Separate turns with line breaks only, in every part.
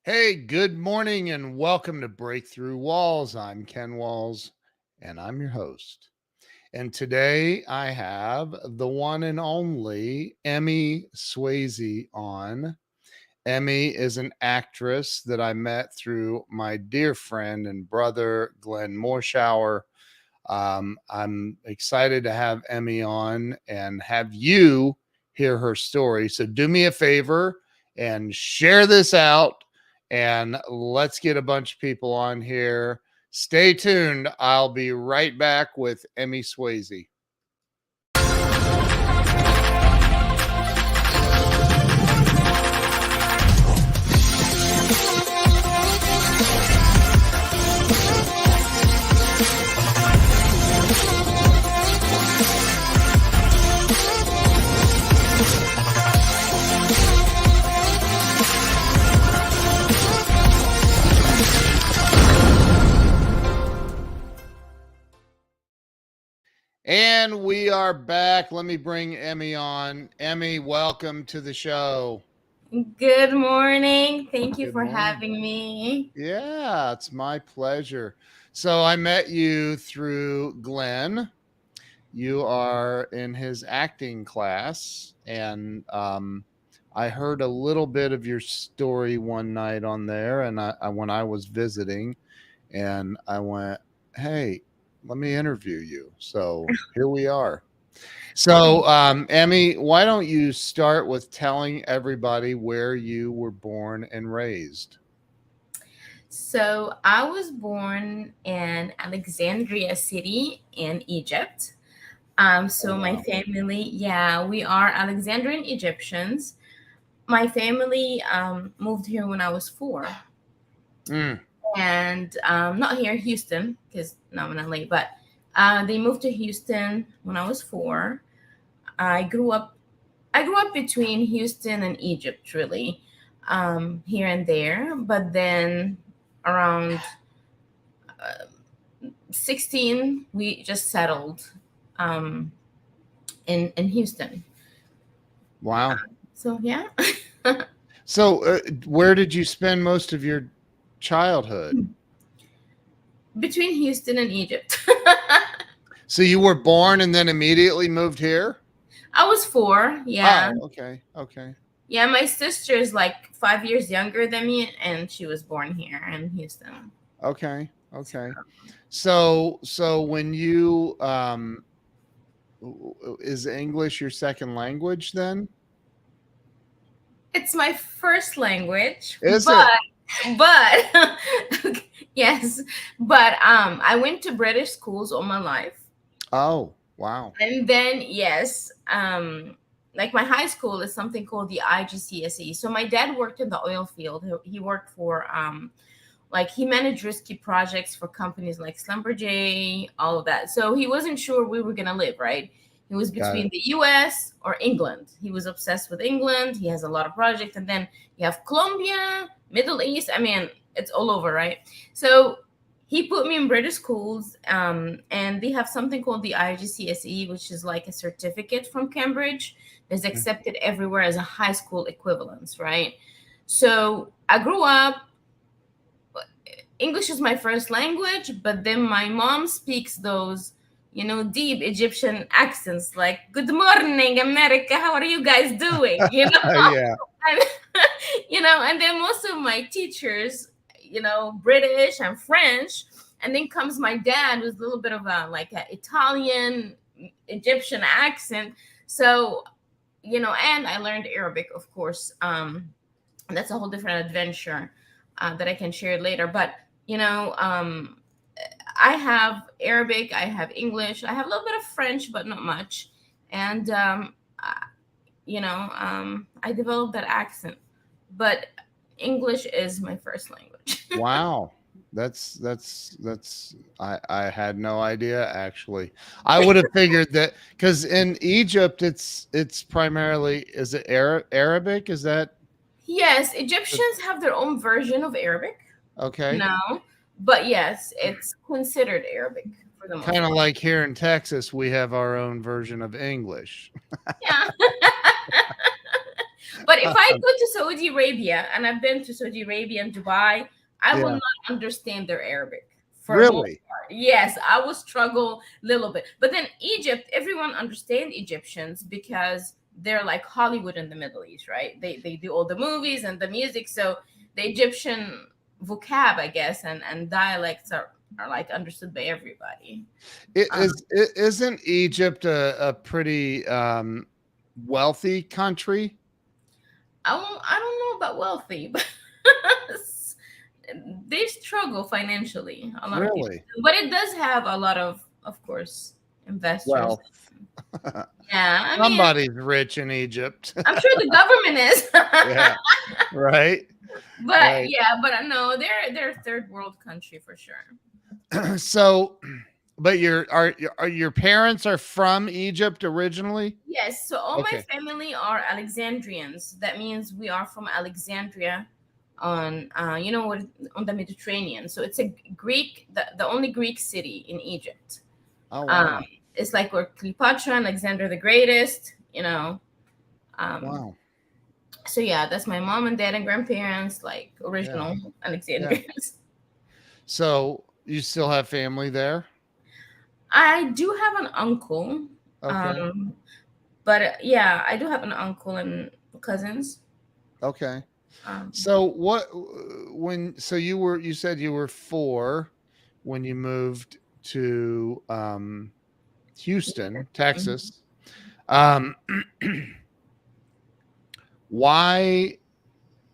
Hey, good morning and welcome to Breakthrough Walls. I'm Ken Walls and I'm your host. And today I have the one and only Emmy Swayze on. Emmy is an actress that I met through my dear friend and brother, Glenn Morshower. I'm excited to have Emmy on and have you hear her story. So do me a favor and share this out and let's get a bunch of people on here. Stay tuned. I'll be right back with Emmy Swayze. And we are back. Let me bring Emmy on. Emmy, welcome to the show.
Good morning. Thank you
Good
for
morning.
having me.
Yeah, it's my pleasure. So I met you through Glenn. You are in his acting class, and I heard a little bit of your story one night on there, and when I was visiting, and I went, "Hey, let me interview you." So here we are. So, Emmy, why don't you start with telling everybody where you were born and raised?
So, I was born in Alexandria city in Egypt.
Oh,
My
wow.
family, yeah, we are Alexandrian Egyptians. My family moved here when I was 4.
Mm,
And not here, Houston, because nominally, but they moved to Houston when I was 4. I grew up I grew up between Houston and Egypt, really, here and there. But then around uh, 16, we just settled um, in Houston.
wow.
So, yeah.
So, where did you spend most of your childhood?
Between Houston and Egypt.
So you were born and then immediately moved here?
I was 4, yeah.
Oh, okay. Okay.
Yeah, my sister is like 5 years younger than me, and she was born here in Houston.
Okay. Okay. So when you is English your second language then?
It's my first language,
Is it?
but yes, but I went to British schools all my life,
Oh, wow.
and then yes, like my high school is something called the IGCSE. So my dad worked in the oil field. He worked for like he managed risky projects for companies like Schlumberger, all of that. So he wasn't sure we were gonna live, right? He was
Got
between
it.
the US or England. He was obsessed with England. He has a lot of projects. And then you have Colombia, Middle East. I mean, it's all over, right? So he put me in British schools, and they have something called the IGCSE, which is like a certificate from Cambridge. It's
Mm.
accepted everywhere as a high school equivalence, right? So I grew up English is my first language, but then my mom speaks those, deep Egyptian accents like "Good morning, America. How are you guys doing?"
Yeah.
And, and then most of my teachers, British and French, and then comes my dad with a little bit of a like an Italian Egyptian accent. So, and I learned Arabic, of course. That's a whole different adventure that I can share later. But you know, um, I have Arabic, I have English, I have a little bit of French, but not much. And I developed that accent. But English is my first language.
Wow. That's I had no idea actually. I would have figured that cuz in Egypt it's primarily is it Arabic? Is that
Yes,
the,
Egyptians have their own version of Arabic
okay?
now, but yes, it's considered Arabic for the most
Kind of
part.
like here in Texas we have our own version of English.
Yeah. But if I go to Saudi Arabia, and I've been to Saudi Arabia and Dubai, I will
Yeah.
not understand their Arabic for most
Really?
part. Yes, I will struggle a little bit. But then Egypt, everyone understands Egyptians because they're like Hollywood in the Middle East, right? They do all the movies and the music, so the Egyptian vocab, I guess, and dialects are like understood by everybody. Um,
Isn't Egypt a pretty wealthy country?
I don't know about wealthy, but they struggle financially. A lot of people,
Really?
do. But it does have a lot of course, investors.
Well,
Yeah, I mean,
somebody's rich in Egypt.
I'm sure the government is.
Yeah. Right.
But
Right.
yeah, but no, they're a third world country for sure.
So, but your parents are from Egypt originally?
Yes, so all my
Okay.
family are Alexandrians. That means we are from Alexandria on you know what, on the Mediterranean. So it's a Greek, the only Greek city in Egypt.
Oh
Um
wow.
it's like where Cleopatra and Alexander the Greatest, you know. Um
Wow.
so yeah, that's my mom and dad and grandparents, like
Yeah.
original
Yeah.
Alexandrians.
So you still have family there?
I do have an uncle.
Okay.
Um but yeah, I do have an uncle and cousins.
Okay.
Um
So what when so you said you were 4 when you moved to Houston,
mhm.
Texas. Um why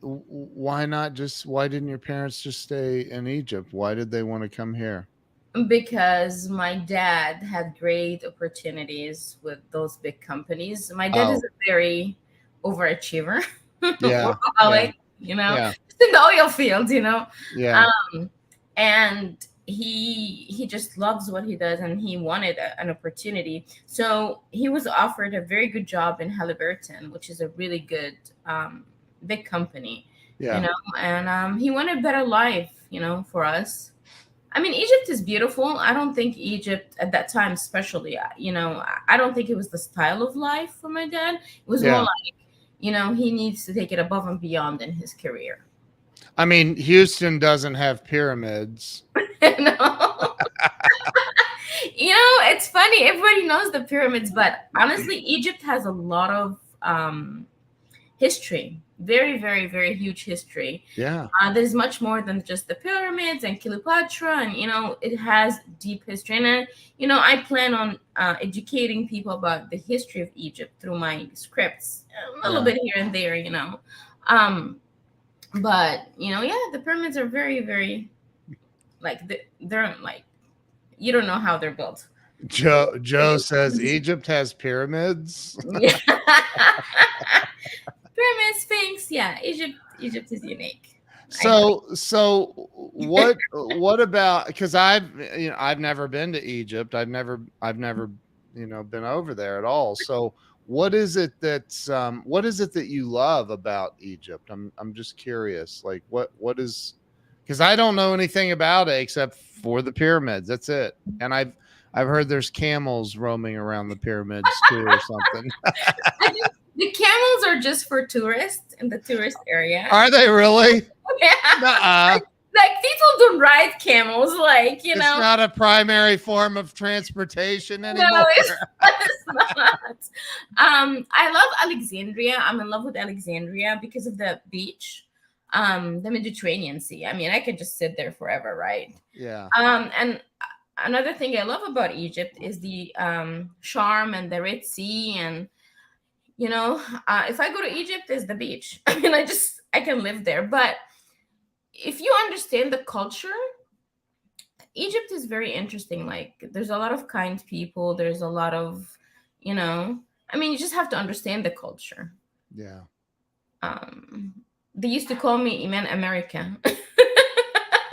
why not just why didn't your parents just stay in Egypt? Why did they want to come here?
Because my dad had great opportunities with those big companies. My dad is
Oh,
a very overachiever,
yeah. Yeah.
workaholic, you know,
Yeah.
just in the oil field, you know.
Yeah.
Um, and he just loves what he does, and he wanted an opportunity. So he was offered a very good job in Halliburton, which is a really good big company, you
Yeah.
know, and he wanted a better life, you know, for us. I mean, Egypt is beautiful. I don't think Egypt at that time, especially, you know, I don't think it was the style of life for my dad. It was more
Yeah.
like, you know, he needs to take it above and beyond in his career.
I mean, Houston doesn't have pyramids.
You know? You know, it's funny. Everybody knows the pyramids, but honestly, Egypt has a lot of history. Very, very, very huge history.
Yeah.
There's much more than just the pyramids and Cleopatra, and you know, it has deep history. And you know, I plan on educating people about the history of Egypt through my scripts, a little
Yeah.
bit here and there, you know. Um, but you know, yeah, the pyramids are very, very like they're like, you don't know how they're built.
Joe says Egypt has pyramids.
Yeah. Pyramid, Sphinx, yeah, Egypt is unique. I agree.
So what about because I've never been to Egypt. I've never been over there at all. So what is it that you love about Egypt? I'm just curious. Like what is because I don't know anything about it except for the pyramids. That's it. And I've heard there's camels roaming around the pyramids too or something.
I think the camels are just for tourists in the tourist area.
Are they really?
Yeah.
Nuh-uh.
Like people don't ride camels, like, you
It's
know.
not a primary form of transportation
No,
anymore.
it's not. I love Alexandria. I'm in love with Alexandria because of the beach, the Mediterranean Sea. I mean, I could just sit there forever, right?
Yeah.
And another thing I love about Egypt is the charm and the Red Sea, and you know, if I go to Egypt, there's the beach. I mean, I can live there. But if you understand the culture, Egypt is very interesting. Like, there's a lot of kind people. There's a lot of, you know, I mean, you just have to understand the culture.
Yeah.
Um, they used to call me Eman America.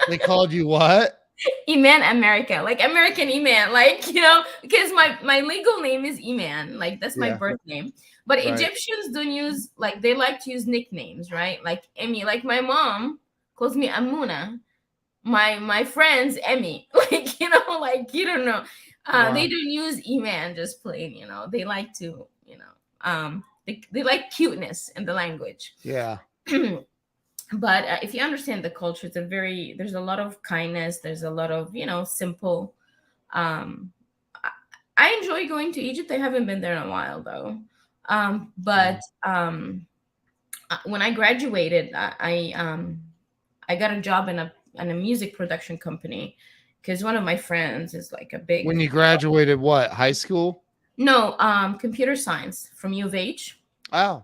They called you what?
Eman America, like American Eman, like, you know, because my legal name is Eman, like that's my
Yeah.
birth name. But
Right.
Egyptians don't use, like, they like to use nicknames, right? Like Emmy, like my mom calls me Amuna. My friends Emmy, like, you know, like, you don't know.
Wow.
They don't use Eman just plain, you know. They like to, you know. They like cuteness in the language.
Yeah.
But if you understand the culture, there's a lot of kindness, there's a lot of, simple. um i I enjoy going to Egypt. I haven't been there in a while though. But when I graduated, I got a job in a music production company, because one of my friends is like a big.
When you graduated, what, high school?
No, computer science from U of H.
Oh,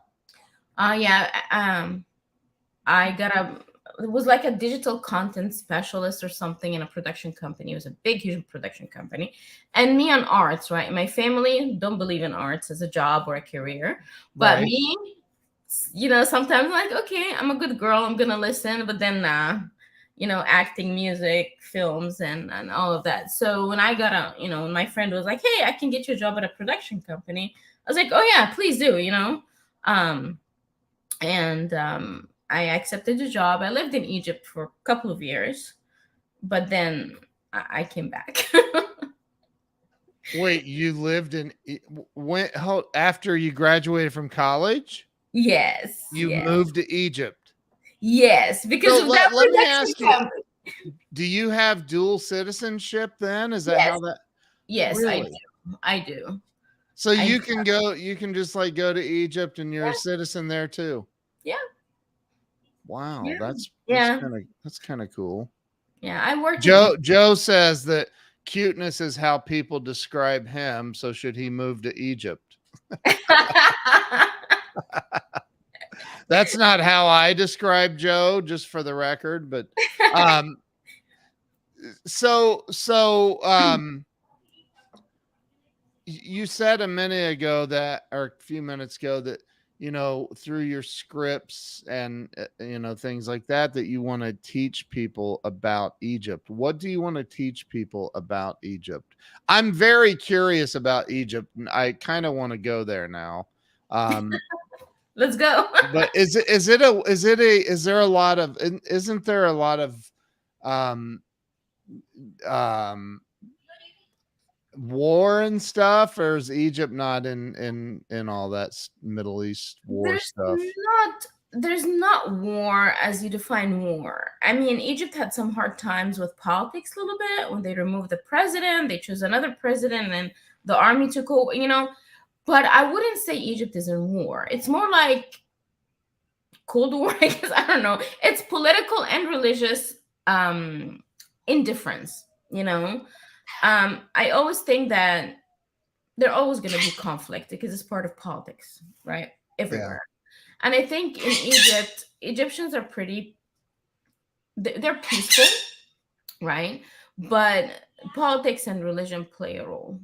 Yeah. I got it was like a digital content specialist or something in a production company. It was a big, huge production company. And me on arts, right? My family don't believe in arts as a job or a career. But
right.
me, sometimes I'm like, okay, I'm a good girl, I'm gonna listen, but then acting, music, films, and all of that. So when I got when my friend was like, hey, I can get you a job at a production company, I was like, oh yeah, please do. Um and I accepted the job. I lived in Egypt for a couple of years, but then I came back.
Wait, you lived in when after you graduated from college,
Yes,
you
yes,
moved to Egypt.
yes, because
So
of that
let me
production
ask you,
company.
do you have dual citizenship then? Is that
Yes,
how that
yes, I
really?
do. I do.
So
I do.
you can just like go to Egypt and you're a
Yeah,
citizen there too.
yeah,
Wow,
yeah,
that's
yeah,
kind of cool.
yeah. I worked in Egypt.
Joe says that cuteness is how people describe him, so should he move to Egypt? That's not how I describe Joe, just for the record, but um so you said a minute ago that, or a few minutes ago, that through your scripts and things like that, that you want to teach people about Egypt. What do you want to teach people about Egypt? I'm very curious about Egypt, and I kind of want to go there now. um
Let's go.
but is there a lot of, isn't there a lot of um um war and stuff, or is Egypt not in all that Middle East war
There's
stuff?
not there's not war as you define war. I mean, Egypt had some hard times with politics a little bit when they removed the president, they chose another president, and the army took over. But I wouldn't say Egypt is in war. It's more like Cold War, I guess. I don't know. It's political and religious indifference, you know. I always think that there always going to be conflict because it's part of politics, right?
Yeah.
Everywhere. And I think in Egypt, Egyptians are they're peaceful, right? But politics and religion play a role.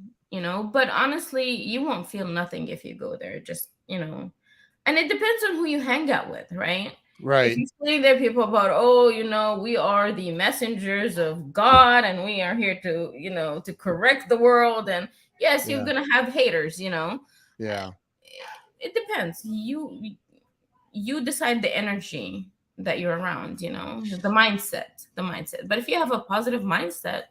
But honestly, you won't feel nothing if you go there. Just. And it depends on who you hang out with, right? If
Right.
you see there people about, oh, we are the messengers of God and we are here to correct the world. And yes, you're
Yeah.
gonna have haters.
Yeah.
It depends. You decide the energy that you're around, the mindset. But if you have a positive mindset,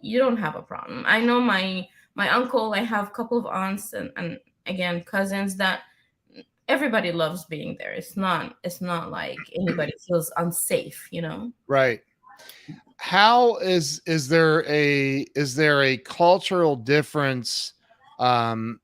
you don't have a problem. I know my uncle, I have a couple of aunts and again cousins that everybody loves being there. It's not like anybody feels unsafe.
Right. How is there a cultural difference? um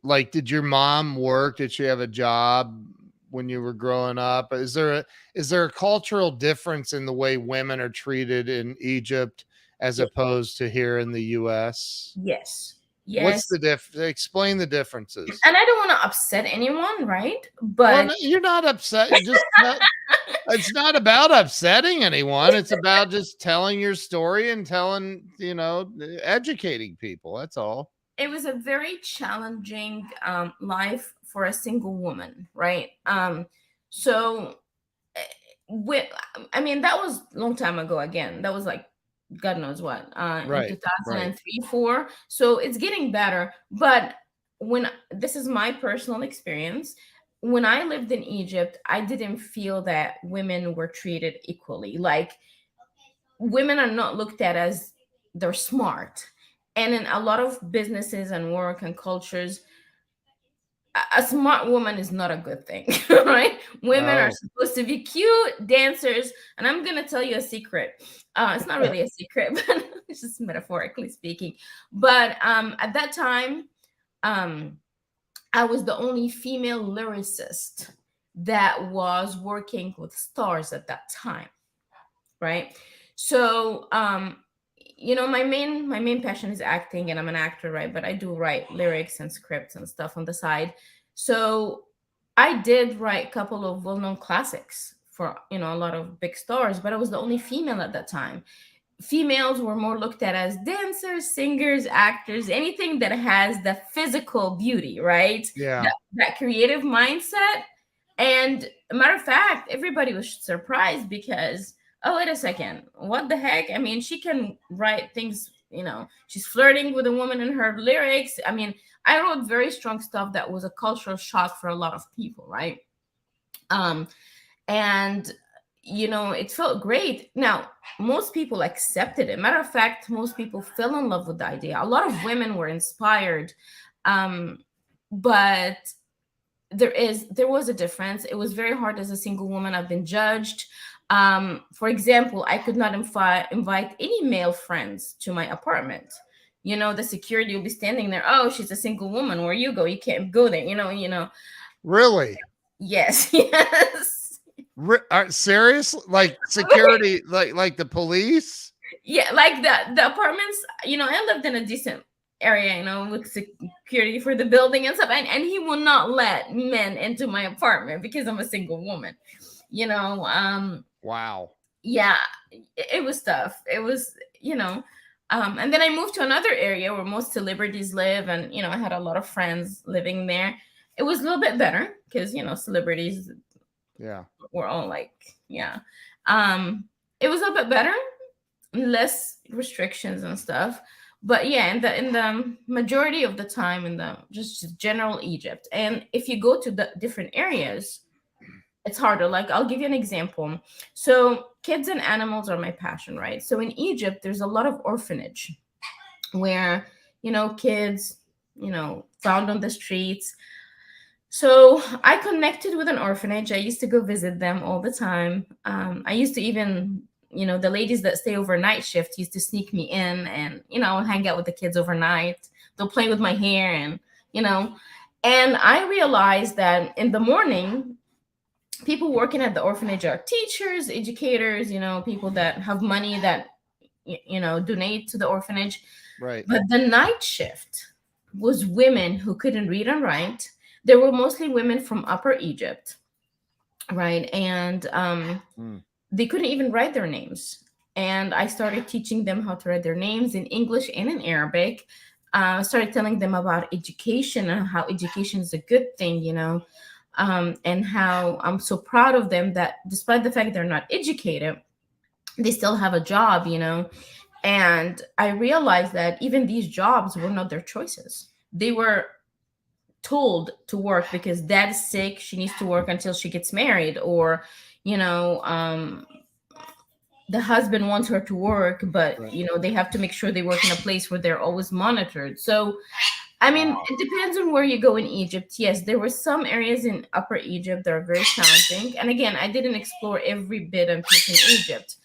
like, did your mom work? Did she have a job when you were growing up? Is there a cultural difference in the way women are treated in Egypt as
Yes,
opposed to here in the US?
yes,
What's
yes.
the explain the differences?
And I don't want to upset anyone, right?
Well,
But
no, you're not upset. You just it's not about upsetting anyone. It's about just telling your story and educating people. That's all.
it was a very challenging life for a single woman, right? So eh, with I mean, that was a long time ago. Again, that was like God knows what, in
Right. Right.
2003, 4. So it's getting better. But when this is my personal experience, when I lived in Egypt, I didn't feel that women were treated equally. Like, women are not looked at as they're smart. And in a lot of businesses and work and cultures, a smart woman is not a good thing, right? Women are
Oh,
supposed to be cute dancers, and I'm gonna tell you a secret. It's not really a secret, but it's just metaphorically speaking. But at that time, um, I was the only female lyricist that was working with stars at that time, right? So my main passion is acting, and I'm an actor, right? But I do write lyrics and scripts and stuff on the side. So I did write a couple of well-known classics for a lot of big stars, but I was the only female at that time. Females were more looked at as dancers, singers, actors, anything that has the physical beauty, right?
yeah.
That creative mindset. And a matter of fact, everybody was surprised because, oh, wait a second, what the heck? I mean, she can write things, she's flirting with a woman in her lyrics. I mean, I wrote very strong stuff that was a cultural shock for a lot of people, right? Um, and it felt great. Now, most people accepted it. Matter of fact, most people fell in love with the idea. A lot of women were inspired, but there was a difference. It was very hard as a single woman. I've been judged. For example, I could not invite any male friends to my apartment. The security will be standing there. Oh, she's a single woman. Where you go, you can't go there.
Really?
Yes, yes.
Serious? Like security, like the police?
Yeah, like the apartments. I lived in a decent area, with security for the building and stuff, and he will not let men into my apartment because I'm a single woman.
Wow.
Yeah, it was tough. It was, and then I moved to another area where most celebrities live, and I had a lot of friends living there. It was a little bit better because celebrities,
Yeah.
were all like, yeah. It was a little bit better, less restrictions and stuff. But yeah, in the majority of the time, in the just general Egypt, and if you go to the different areas, it's harder. Like, I'll give you an example. So kids and animals are my passion, right? So in Egypt, there's a lot of orphanage where kids found on the streets. So I connected with an orphanage. I used to go visit them all the time. I used to even, the ladies that stay overnight shift used to sneak me in and, hang out with the kids overnight. They'll play with my hair and I realized that in the morning, people working at the orphanage are teachers, educators, people that have money that, donate to the orphanage.
Right.
But the night shift was women who couldn't read and write. There were mostly women from Upper Egypt, right? And they couldn't even write their names. And I started teaching them how to write their names in English and in Arabic. I started telling them about education and how education is a good thing, and how I'm so proud of them that despite the fact they're not educated, they still have a job, And I realized that even these jobs were not their choices. They were told to work because dad's sick, she needs to work until she gets married, or the husband wants her to work, but
Right.
they have to make sure they work in a place where they're always monitored. So I mean,
Wow.
it depends on where you go in Egypt. Yes, there were some areas in Upper Egypt that are very challenging, and again, I didn't explore every bit and piece in Egypt,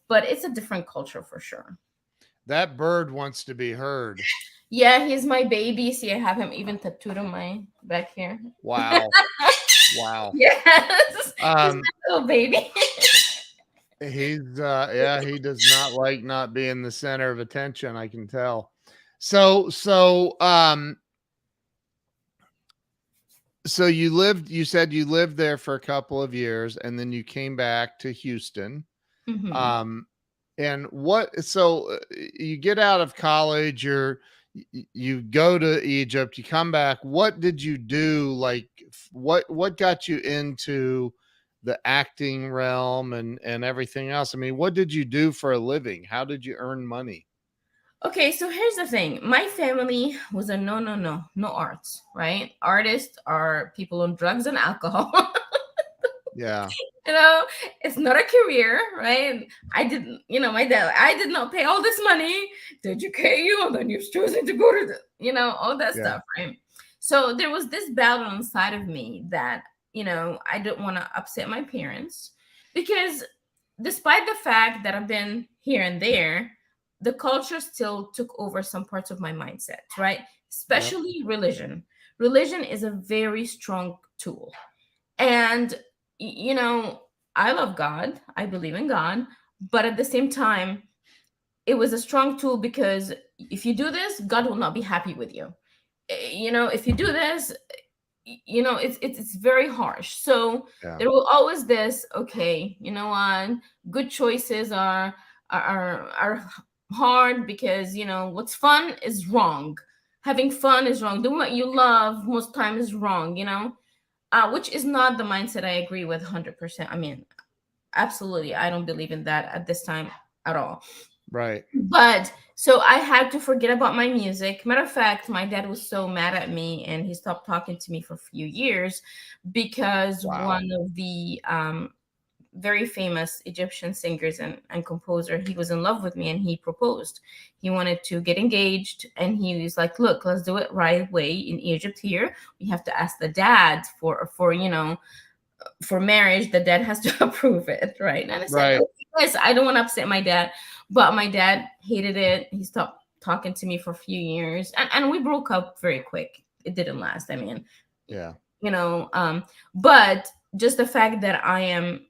but it's a different culture for sure.
That bird wants to be heard.
Yeah, he's my baby. See, I have him even tattooed on my back here.
Wow. Wow.
Yes, he's
Um,
my little baby.
yeah, he does not like not being the center of attention, I can tell. So you said you lived there for a couple of years and then you came back to Houston.
Mhm.
Um, and you get out of college, you go to Egypt, you come back. What did you do? Like, what got you into the acting realm and everything else? I mean, what did you do for a living? How did you earn money?
Okay, so here's the thing. My family was a no arts, right? Artists are people on drugs and alcohol.
Yeah.
It's not a career, right? I didn't, my dad, I did not pay all this money to educate you, and then you're choosing to go to all that
Yeah.
stuff, right? So there was this battle inside of me that, I didn't want to upset my parents, because despite the fact that I've been here and there, the culture still took over some parts of my mindset, right?
Yep.
Especially religion. Religion is a very strong tool. And, I love God, I believe in God, but at the same time, it was a strong tool because if you do this, God will not be happy with you. If you do this, it's very harsh. So
Yeah.
there will always this, okay, you know what, good choices are hard, because what's fun is wrong, having fun is wrong, doing what you love most time is wrong, which is not the mindset I agree with 100%. I mean, absolutely, I don't believe in that at this time at all.
Right.
But so I had to forget about my music. Matter of fact, my dad was so mad at me and he stopped talking to me for a few years because
Wow.
one of the very famous Egyptian singers and composer, he was in love with me and he proposed. He wanted to get engaged and he was like, look, let's do it right away in Egypt here. We have to ask the dad for marriage. The dad has to approve it, right? And I said,
Right.
okay, yes, I don't want to upset my dad, but my dad hated it. He stopped talking to me for a few years, and we broke up very quick. It didn't last. I mean,
Yeah.
you know, um, but just the fact that I am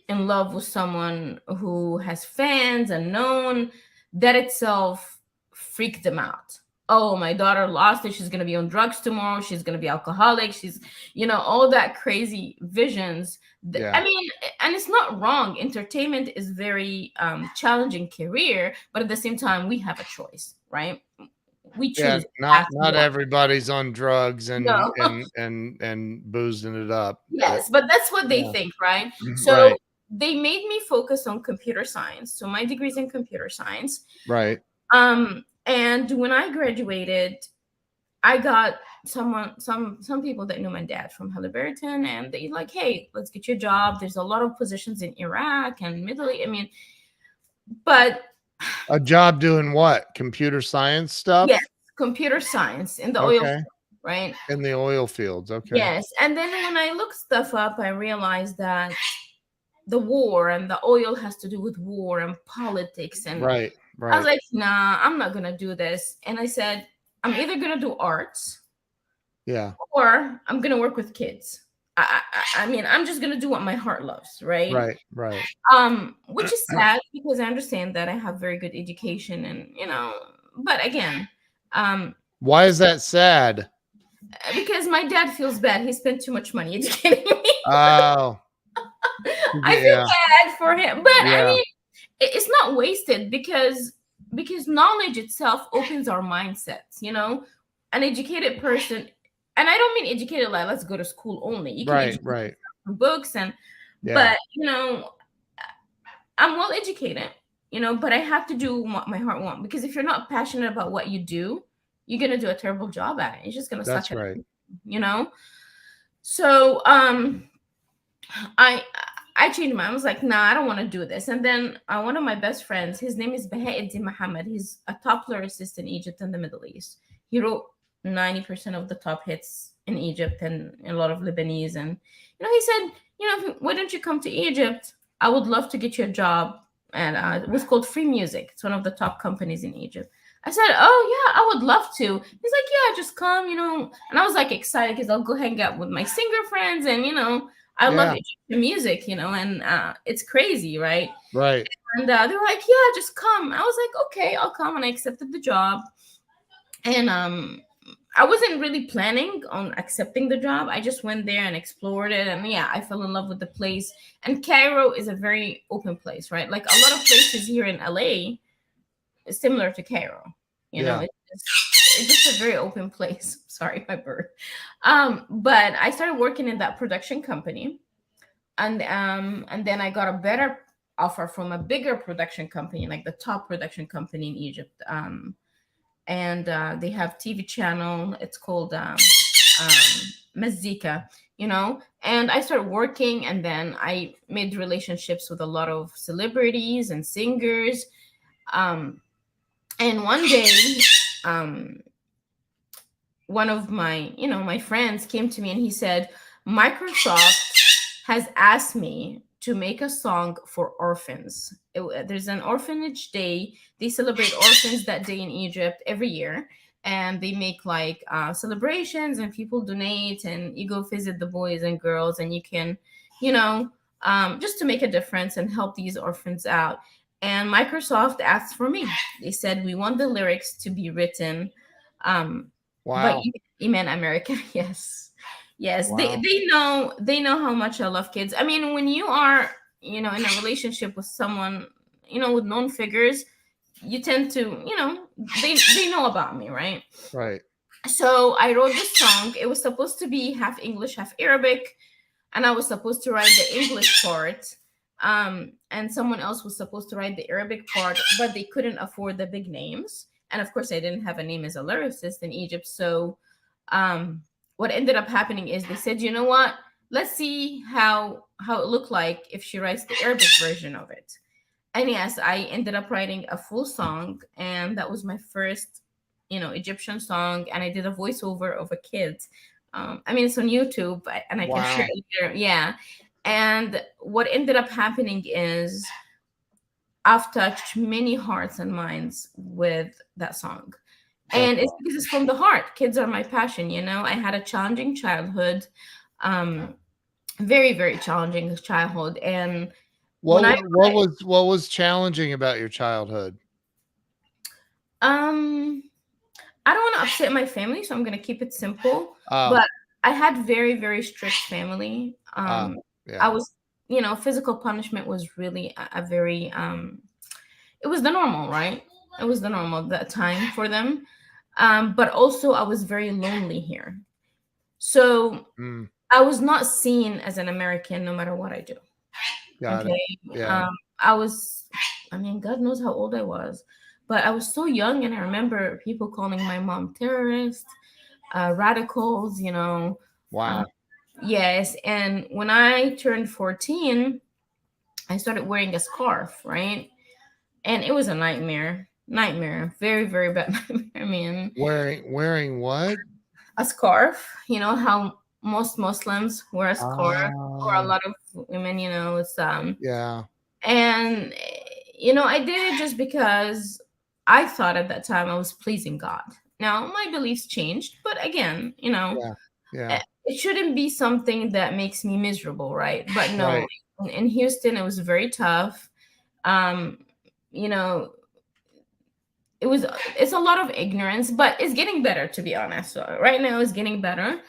in love with someone who has fans and known, that itself freaked them out. Oh, my daughter lost it. She's going to be on drugs tomorrow. She's going to be alcoholic. She's, all that crazy visions. I
Yeah.
mean, and it's not wrong. Entertainment is very challenging career, but at the same time, we have a choice, right? We
Yeah.
choose the
Not
path we
not
want.
everybody's on drugs and
No.
boozing it up.
Yes, but that's what they
Yeah.
think, right? So
Right.
they made me focus on computer science. So my degree's in computer science.
Right.
And when I graduated, I got some people that knew my dad from Halliburton, and they like, hey, let's get you a job. There's a lot of positions in Iraq and Middle East. I mean, but
A job doing what? Computer science
yes,
stuff?
computer science in the oil
Okay.
field, right?
In the oil fields. Okay.
Yes. And then when I looked stuff up, I realized that the war and the oil has to do with war and politics. And
Right.
I was
Right.
like, nah, I'm not gonna do this. And I said, I'm either gonna do arts
Yeah.
or I'm gonna work with kids. I mean, I'm just gonna do what my heart loves, right?
Right. Right.
Which is sad because I understand that I have very good education, and but again, um,
Why is that sad?
because my dad feels bad. He spent too much money educating me.
Oh,
I feel
yeah.
bad for him, but I
Yeah.
mean, it's not wasted because knowledge itself opens our mindsets. An educated person, and I don't mean educated like let's go to school only. You can
Right.
educate
Right.
from books,
Yeah.
but I'm well educated, but I have to do what my heart wants, because if you're not passionate about what you do, you're gonna do a terrible job at it. It's just gonna suck
That's
at
right.
it, you know. So I I changed my mind. I was like, nah, I don't want to do this. And then one of my best friends, his name is Bahauddin Muhammad. He's a top lyricist in Egypt and the Middle East. He wrote 90% of the top hits in Egypt and a lot of Lebanese. And he said, why don't you come to Egypt? I would love to get you a job. And it was called Free Music. It's one of the top companies in Egypt. I said, oh yeah, I would love to. He's like, yeah, just come, And I was like excited because I'll go hang out with my singer friends, and I love
Yeah.
Egyptian music, and it's crazy, right?
Right.
And they were like, yeah, just come. I was like, okay, I'll come. And I accepted the job. And I wasn't really planning on accepting the job. I just went there and explored it. And yeah, I fell in love with the place. And Cairo is a very open place, right? Like a lot of places here in LA is similar to Cairo.
Yeah.
It's just a very open place. Sorry, my bird. But I started working in that production company, and then I got a better offer from a bigger production company, like the top production company in Egypt. And they have TV channel. It's called Mazika, And I started working, and then I made relationships with a lot of celebrities and singers. And one day, um, one of my, my friends came to me and he said, Microsoft has asked me to make a song for orphans. There's an orphanage day. They celebrate orphans that day in Egypt every year. And they make like celebrations, and people donate, and you go visit the boys and girls, and you can, you know, just to make a difference and help these orphans out. And Microsoft asked for me. They said, we want the lyrics to be written by
Wow.
Eman America. Yes. Yes. They
Wow.
they know how much I love kids. I mean, when you are, in a relationship with someone, with known figures, you tend to, they know about me, right?
Right.
So I wrote this song. It was supposed to be half English, half Arabic, and I was supposed to write the English part. And someone else was supposed to write the Arabic part, but they couldn't afford the big names. And of course, I didn't have a name as a lyricist in Egypt. So, what ended up happening is they said, you know what? Let's see how it looked like if she writes the Arabic version of it. And yes, I ended up writing a full song, and that was my first, Egyptian song. And I did a voiceover of a kid. I mean, it's on YouTube, and I can share
Wow.
it later. Yeah. And what ended up happening is I've touched many hearts and minds with that song.
That's
And it's because it's from the heart. Kids are my passion, I had a challenging childhood, um, very, very challenging childhood. And when
what was challenging about your childhood?
um I don't want to upset my family, so I'm gonna keep it simple.
Oh,
But I had very, very strict family.
ah,
I
yeah.
was, physical punishment was really a very it was the normal, right? It was the normal at that time for them. But also I was very lonely here. So
Mm,
I was not seen as an American no matter what I do.
got it.
Okay.
Yeah.
Um, I was, I mean, God knows how old I was, but I was so young, and I remember people calling my mom terrorist, radicals, Uh,
Wow.
yes. And when I turned 14, I started wearing a scarf, right? And it was a nightmare. Nightmare. Very, very bad nightmare. I mean,
Wearing what?
a scarf, how most Muslims wear a scarf, or a
Ah,
lot of women, it's
yeah.
and I did it just because I thought at that time I was pleasing God. Now my beliefs changed, but again,
Yeah. Yeah.
it shouldn't be something that makes me miserable, right? But no,
Right.
in Houston it was very tough. um you know it's a lot of ignorance, but it's getting better, to be honest. So right now it's getting better.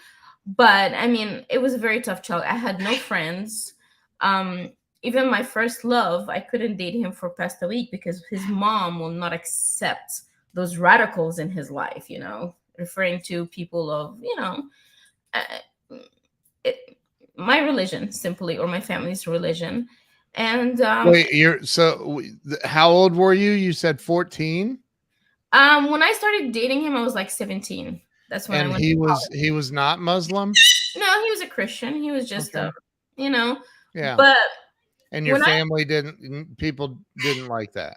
But I mean, it was a very tough child. I had no friends. um Even my first love, I couldn't date him for past a week because his mom will not accept those radicals in his life, referring to people of, uh, it, my religion simply, or my family's religion. And
Wait, how old were you? You said 14?
when I started dating him, I was like 17. That's when I
And
went
he
to
was
college.
he was not Muslim?
No, he was a Christian. He was just
Okay.
you know,
Yeah.
but
And your
when I
family people didn't like that.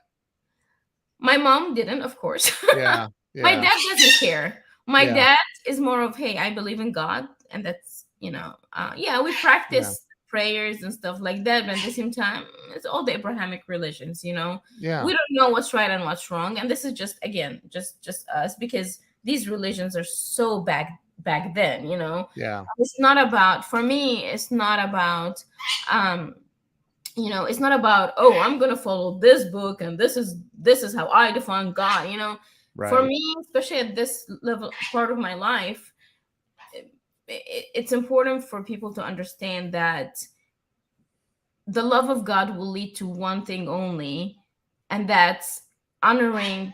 my mom didn't, of course.
Yeah.
My
Yeah.
dad doesn't care. My
Yeah.
dad is more of, hey, I believe in God, and that's, yeah, we
Yeah.
practice prayers and stuff like that, but at the same time, it's all the Abrahamic religions.
Yeah.
We don't know what's right and what's wrong, and this is just, again, just us, because these religions are so back then.
Yeah.
It's not about, for me, it's not about um it's not about, oh, I'm gonna follow this book, and this is how I define God. For
Right.
me, especially at this level part of my life, it's important for people to understand that the love of God will lead to one thing only, and that's honoring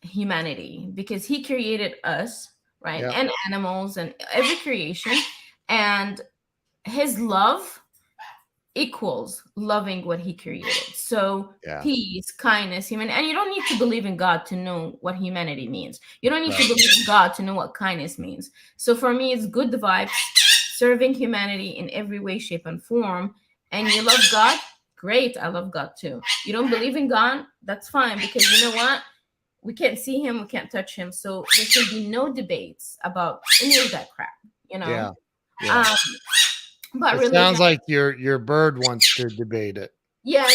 humanity, because He created us, right,
Yep.
and animals and every creation, and His love equals loving what He created. So
Yeah.
peace, kindness, human, and you don't need to believe in God to know what humanity means. You don't need to
Right.
believe in God to know what kindness means. So for me, it's good vibes, serving humanity in every way, shape, and form. And you love God, great. I love God too. You don't believe in God, that's fine, because you know what? We can't see him, we can't touch him. So there should be no debates about any of that crap, you know.
Yeah. Yeah.
Um, but
It
religion,
sounds like your bird wants to debate it.
yeah.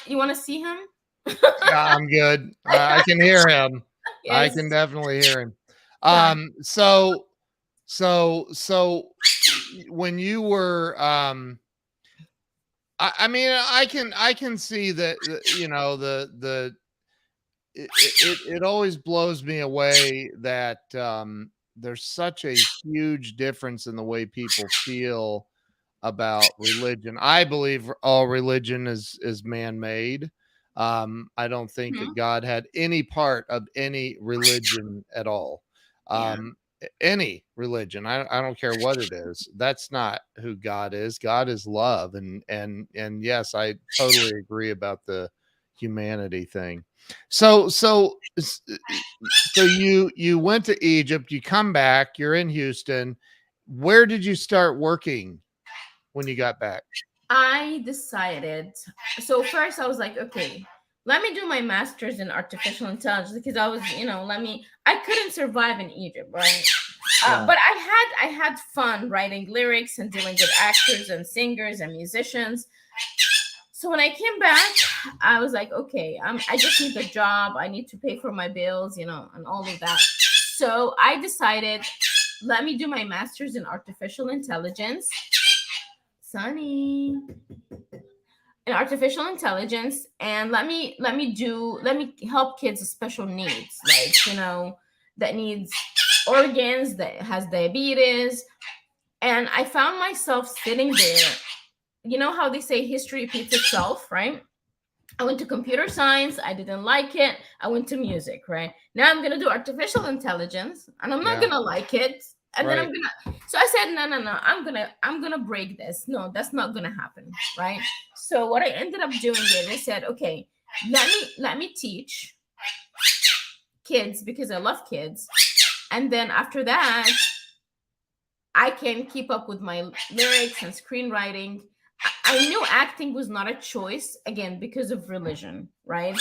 You wanna see him?
I'm good. I can hear him. I
Yes.
can definitely hear him.
Fine.
So when you were, I mean, I can see that, you know, it always blows me away that, there's such a huge difference in the way people feel about religion. I believe all religion is man-made. I don't think that
Mhm.
God had any part of any religion at all.
Yeah.
Any religion. I don't care what it is. That's not who God is. God is love. And yes, I totally agree about the humanity thing. So you went to Egypt, you come back, you're in Houston. Where did you start working when you got back?
I decided. So first, I was like, okay, let me do my master's in artificial intelligence because I was, I couldn't survive in Egypt, right?
Yeah.
But I had fun writing lyrics and dealing with actors and singers and musicians. So when I came back, I was like, okay, I just need a job. I need to pay for my bills, and all of that. So I decided, let me do my master's in artificial intelligence. Sunny. In artificial intelligence, and let me help kids with special needs, like, that needs organs, that has diabetes. And I found myself sitting there. You know how they say history repeats itself, right? I went to computer science. I didn't like it. I went to music, right? Now I'm going to do artificial intelligence and I'm not
Yeah.
going to like it. And then
Right.
so I said, no. I'm going to break this. No, that's not going to happen. Right. So what I ended up doing is I said, okay, let me teach kids because I love kids. And then after that, I can keep up with my lyrics and screenwriting. I knew acting was not a choice, again, because of religion, right?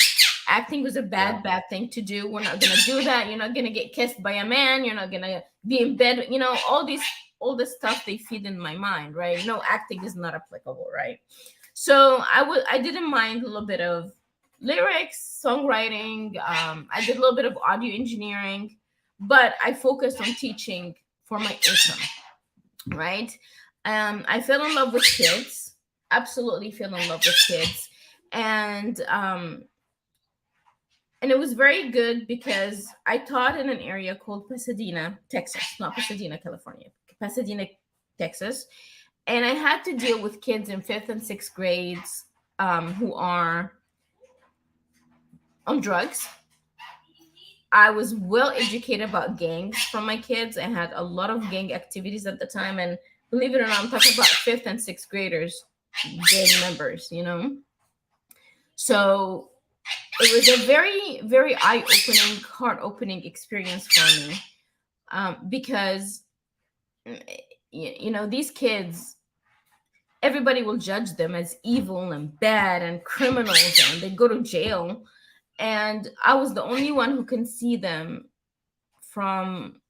Acting was a
Yeah.
bad thing to do. We're not gonna do that. You're not gonna get kissed by a man. You're not gonna be in bed. All this stuff they feed in my mind, right? No, acting is not applicable, right? So I didn't mind a little bit of lyrics, songwriting. I did a little bit of audio engineering, but I focused on teaching for my income, right? I fell in love with kids, absolutely fell in love with kids, and it was very good because I taught in an area called Pasadena, Texas, not Pasadena, California, Pasadena, Texas, and I had to deal with kids in fifth and sixth grades who are on drugs. I was well educated about gangs from my kids. I had a lot of gang activities at the time. And believe it or not, I'm talking about fifth and sixth graders, gang members. So it was a very, very eye-opening, heart-opening experience for me, because, these kids, everybody will judge them as evil and bad and criminals, and they go to jail. And I was the only one who can see them from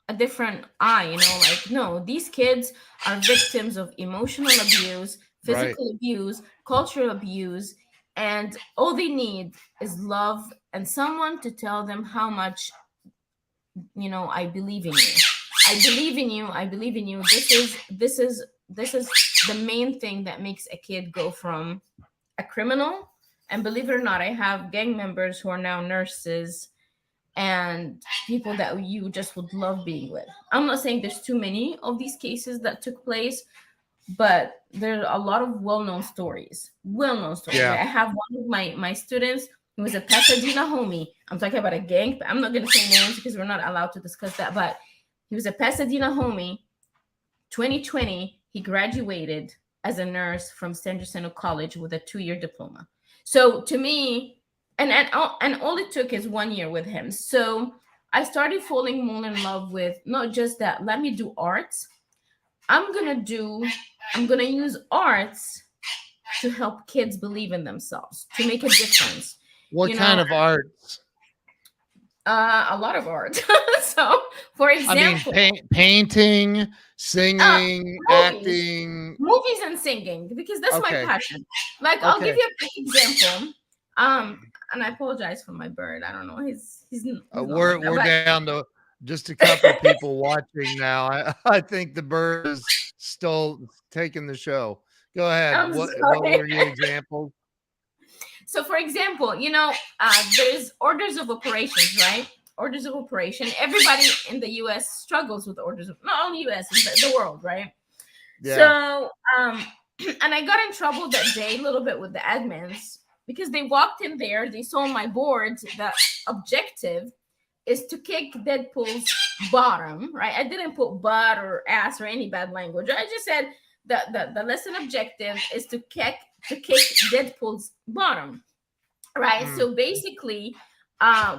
a different eye, like, no, these kids are victims of emotional abuse,
Right.
physical abuse, cultural abuse, and all they need is love and someone to tell them how much, I believe in you. I believe in you. I believe in you. This is the main thing that makes a kid go from a criminal. And believe it or not, I have gang members who are now nurses and people that you just would love being with. I'm not saying there's too many of these cases that took place, but there are a lot of well-known stories. Well-known stories.
Yeah.
I have one of my students who was a Pasadena homie. I'm talking about a gang. I'm not going to say names because we're not allowed to discuss that, but he was a Pasadena homie. 2020, he graduated as a nurse from San Jacinto College with a 2-year diploma. So to me, and all it took is 1 year with him. So I started falling more in love with not just that. Let me do arts. I'm gonna use arts to help kids believe in themselves, to make a difference.
What
You know,
kind of arts?
A lot of art. So, for
I mean,
example,
painting,
uh,
singing,
movies,
acting.
movies and singing, because that's my
Okay.
passion. Like, I'll give
Okay.
you a quick example. And I apologize for my bird. I don't know. He's not like that,
We're
but
down to just a couple people watching now. I think the bird is still taking the show. Go ahead.
I'm
What
sorry.
were your examples?
So, for example, there's orders of operations, right? Orders of operation. Everybody in the U.S. struggles with orders of, not only U.S. in the world, right?
Yeah.
So, and I got in trouble that day a little bit with the admins because they walked in there, they saw on my board that objective is to kick Deadpool's bottom, right? I didn't put butt or ass or any bad language. I just said the lesson objective is to kick Deadpool's bottom, right?
Mm.
So basically,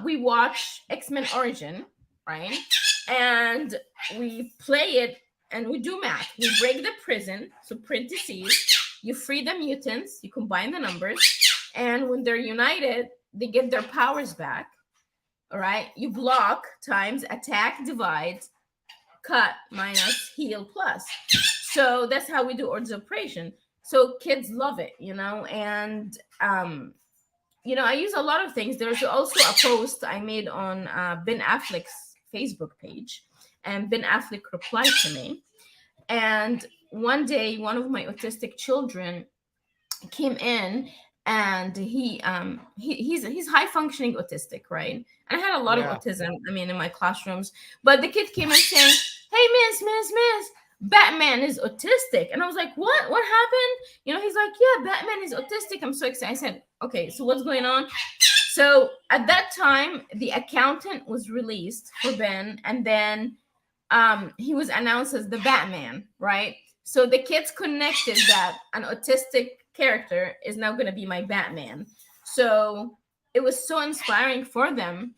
we watch X-Men Origin, right? And we play it and we do math. We break the prison, so parentheses, you free the mutants, you combine the numbers, and when they're united, they get their powers back. All right, you block times attack divide cut minus heal plus. So that's how we do orders of operation. So kids love it, and I use a lot of things. There's also a post I made on Ben Affleck's Facebook page, and Ben Affleck replied to me. And one day, one of my autistic children came in, and he's high functioning autistic, right? And I had a lot of
Yeah.
autism, I mean, in my classrooms. But the kid came in saying, "Hey, miss, Batman is autistic." And I was like, what happened? He's like, "Yeah, Batman is autistic." I'm so excited. I said, "Okay, so what's going on?" So at that time, the accountant was released for Ben, and then he was announced as the Batman, right? So the kids connected that an autistic character is now going to be my Batman. So it was so inspiring for them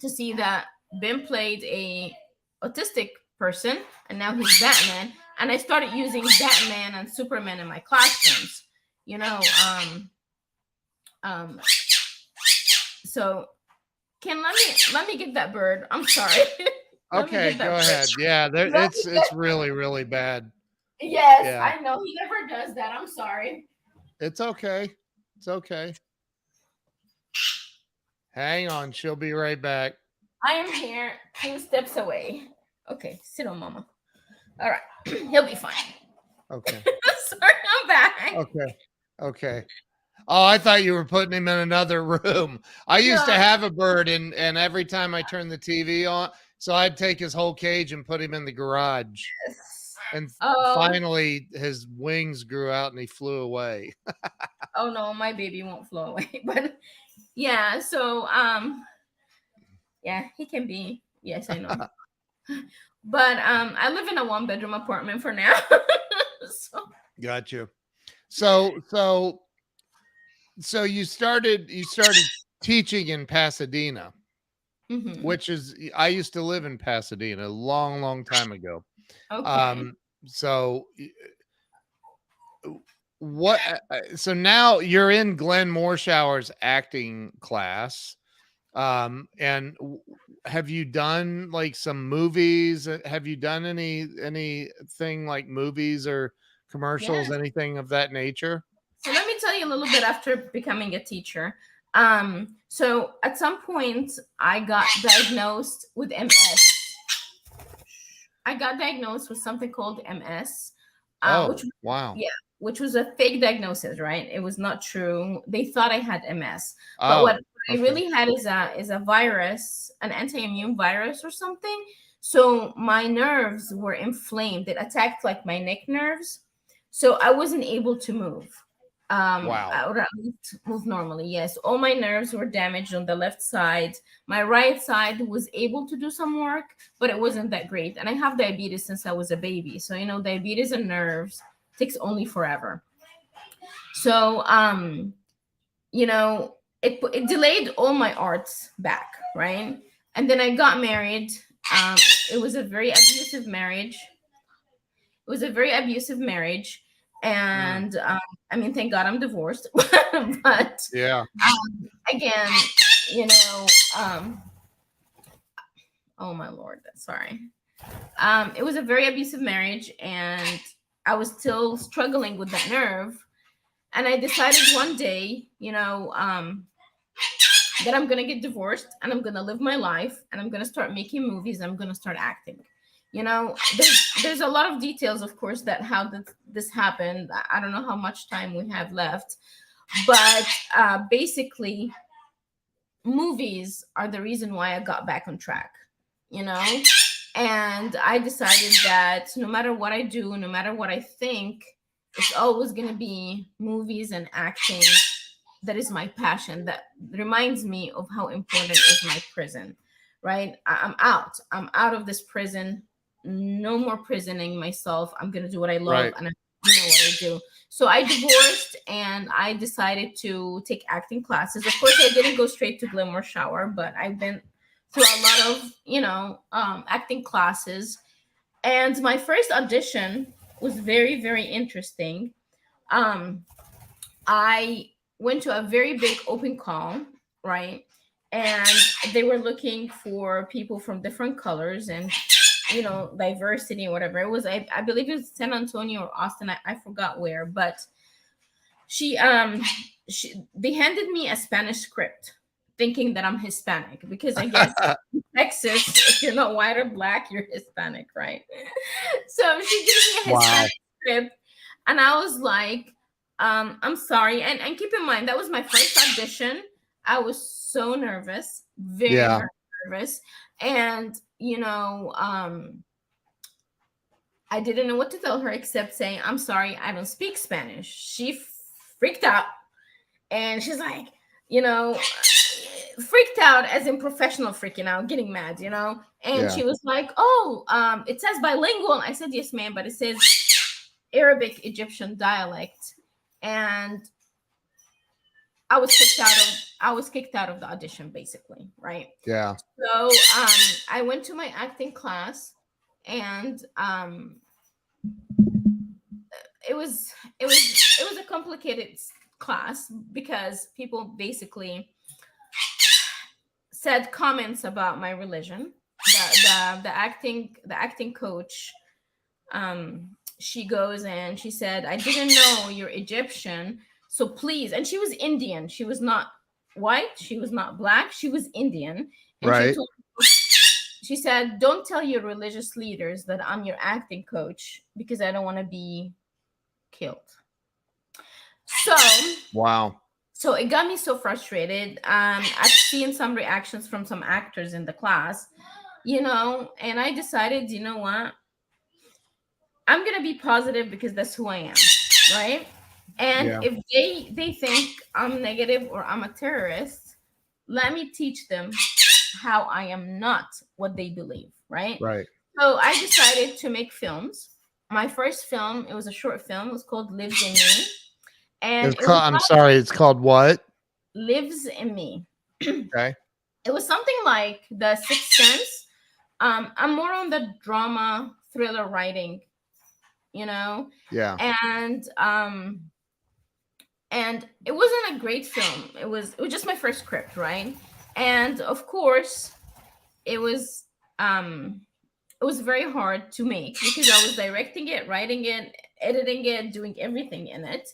to see that Ben played a autistic person and now he's Batman. And I started using Batman and Superman in my classrooms. You know, um, so Ken, let me get that bird. I'm sorry.
Okay, go ahead. Yeah, it's really, really bad.
Yes,
Yeah.
I know. He never does that. I'm sorry.
It's okay. It's okay. Hang on, she'll be right back.
I am here 2 steps away. Okay, sit on mama. All right. He'll be fine.
Okay.
Sorry, I'm back.
Okay. Okay. Oh, I thought you were putting him in another room. I used to
No.
have a bird, and every time I turned the TV on, so I'd take his whole cage and put him in the garage. And
Oh,
finally, his wings grew out and he flew away.
oh no, my baby won't flow away. But yeah, so yeah, he can be. Yes, I know. But I live in a 1 bedroom apartment for now. So
Got you. So you started teaching in Pasadena,
mhm.
which is I used to live in Pasadena a long, long time ago.
Okay.
So what? So now you're in Glenn Morshower's acting class. And have you done like some movies? Have you done anything like movies or commercials,
Yeah.
anything of that nature?
So let me tell you a little bit after becoming a teacher. So at some point I got diagnosed with MS. I got diagnosed with something called MS,
Oh,
which
wow.
yeah, which was a fake diagnosis, right? It was not true. They thought I had MS, but what
Oh,
I
okay.
really had is a virus, an anti-immune virus or something. So my nerves were inflamed. It attacked like my neck nerves, so I wasn't able to move.
Wow.
Or at least move normally. Yes, all my nerves were damaged on the left side. My right side was able to do some work, but it wasn't that great. And I have diabetes since I was a baby, so diabetes and nerves takes only forever. So it delayed all my arts back, right? And then I got married. It was a very abusive marriage. It was a very abusive marriage,
Mm,
and I mean, thank God I'm divorced. But
yeah.
again, you know, um, Oh my Lord, sorry. It was a very abusive marriage, and I was still struggling with that nerve. And I decided one day, that I'm gonna get divorced and I'm gonna live my life and I'm gonna start making movies. I'm gonna start acting. There's a lot of details, of course, that how this happened. I don't know how much time we have left, but basically, movies are the reason why I got back on track. You know, and I decided that no matter what I do, no matter what I think, it's always gonna be movies and acting. That is my passion. That reminds me of how important is my prison, right? I'm out of this prison. No more prisoning myself. I'm gonna do what I love,
Right.
and I know what I do. So I divorced, and I decided to take acting classes. Of course, I didn't go straight to Glamour Shower, but I've been through a lot of acting classes. And my first audition was very, very interesting. Um, I went to a very big open call, right? And they were looking for people from different colors and diversity or whatever. It was I believe it was San Antonio or Austin. I forgot where, but she they handed me a Spanish script thinking that I'm Hispanic because I guess in Texas, if you're not white or black, you're Hispanic, right? So she gave me a
Wow.
Hispanic script, and I was like, I'm sorry. And keep in mind, that was my first audition. I was so nervous, very,
Yeah.
very nervous. And, I didn't know what to tell her except saying, I'm sorry, I don't speak Spanish. She freaked out. And she's like, freaked out as in professional freaking out, getting mad, And
Yeah.
she was like, oh, it says bilingual. I said, yes, ma'am, but it says Arabic Egyptian dialect. And I was kicked out of the audition, basically, right?
Yeah.
So I went to my acting class, and it was a complicated class because people basically said comments about my religion. The acting coach, she goes and she said, I didn't know you're Egyptian, so please. And she was Indian. She was not white. She was not black. She was Indian. And
Right.
she said, don't tell your religious leaders that I'm your acting coach because I don't want to be killed. So
Wow.
so it got me so frustrated. I've seen some reactions from some actors in the class, and I decided, you know what? I'm gonna be positive because that's who I am, right? And
Yeah.
if they think I'm negative or I'm a terrorist, let me teach them how I am not what they believe, right?
Right.
So I decided to make films. My first film, it was a short film, it was called Lives in Me. And
It's
it was
called, I'm sorry, it's called what?
Lives in Me.
Okay.
It was something like The Sixth Sense. I'm more on the drama thriller writing,
Yeah.
and it wasn't a great film. It was just my first script, right? And of course, it was very hard to make because I was directing it, writing it, editing it, doing everything in it.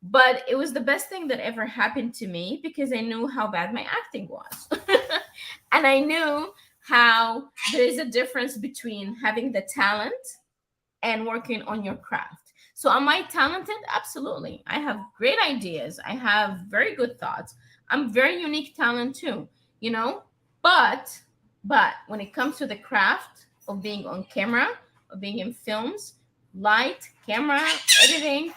But it was the best thing that ever happened to me because I knew how bad my acting was. And I knew how there is a difference between having the talent and working on your craft. So am I talented? Absolutely. I have great ideas. I have very good thoughts. I'm very unique talent too, But when it comes to the craft of being on camera, of being in films, light, camera, editing,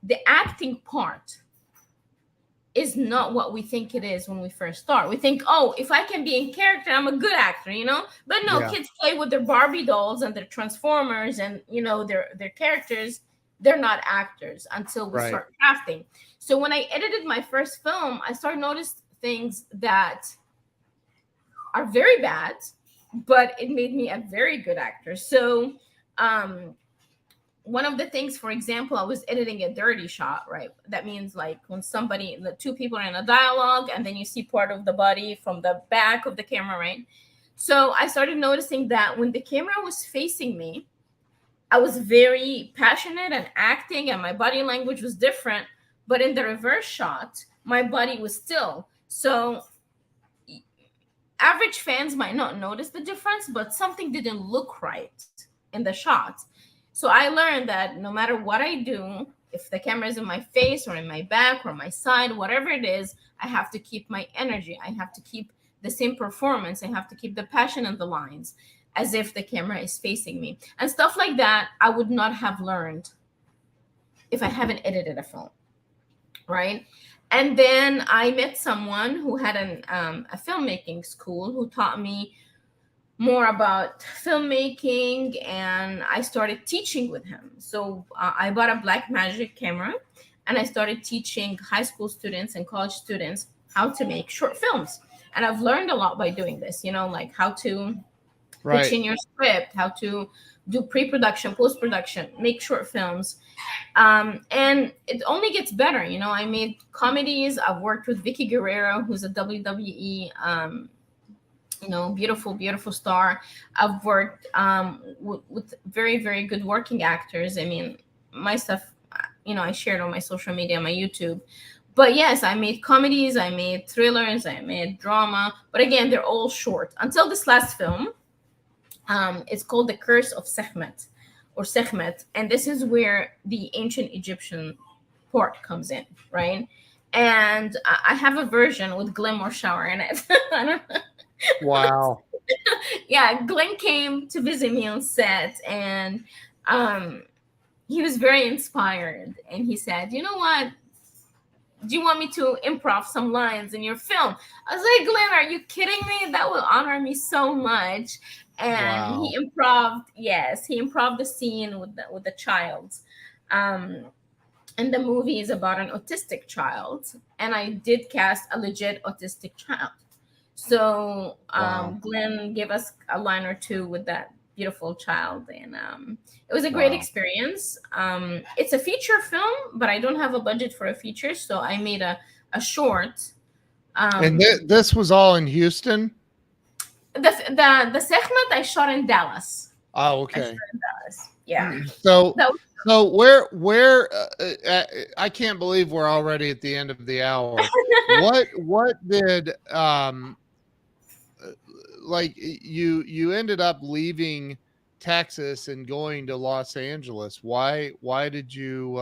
the acting part is not what we think it is when we first start. We think, oh, if I can be in character, I'm a good actor, But no,
Yeah.
kids play with their Barbie dolls and their Transformers and their characters. They're not actors until we
Right.
start crafting. So when I edited my first film, I started noticing things that are very bad, but it made me a very good actor. So one of the things, for example, I was editing a dirty shot, right? That means like when the two people are in a dialogue and then you see part of the body from the back of the camera, right? So I started noticing that when the camera was facing me, I was very passionate and acting, and my body language was different. But in the reverse shot, my body was still. So average fans might not notice the difference, but something didn't look right in the shot. So I learned that no matter what I do, if the camera is in my face or in my back or my side, whatever it is, I have to keep my energy. I have to keep the same performance. I have to keep the passion in the lines as if the camera is facing me. And stuff like that, I would not have learned if I haven't edited a film, right? And then I met someone who had a filmmaking school who taught me more about filmmaking, and I started teaching with him. So I bought a Black Magic camera, and I started teaching high school students and college students how to make short films. And I've learned a lot by doing this, like how to pitch in your script, how to do pre-production, post-production, make short films. And it only gets better. I made comedies. I've worked with Vicky Guerrero, who's a WWE beautiful, beautiful star. I've worked with very, very good working actors. I mean, my stuff, I shared on my social media, my YouTube. But yes, I made comedies, I made thrillers, I made drama. But again, they're all short. Until this last film, it's called The Curse of Sekhmet or Sekhmet. And this is where the ancient Egyptian part comes in, right? And I have a version with Glenn Morshower in it. I don't know.
Wow.
Yeah, Glenn came to visit me on set, and he was very inspired. And he said, "You know what? Do you want me to improv some lines in your film?" I was like, "Glenn, are you kidding me? That will honor me so much." And
Wow.
he improved the scene with the child. And the movie is about an autistic child, and I did cast a legit autistic child. So
Wow.
Glenn gave us a line or two with that beautiful child, and it was a great
Wow.
experience. It's a feature film, but I don't have a budget for a feature, so I made a short.
And this was all in Houston?
The segment I shot in Dallas.
Oh,
I shot
okay.
in Dallas. Yeah.
So,
That was-
so where I can't believe we're already at the end of the hour. What did like you ended up leaving Texas and going to Los Angeles? Why did you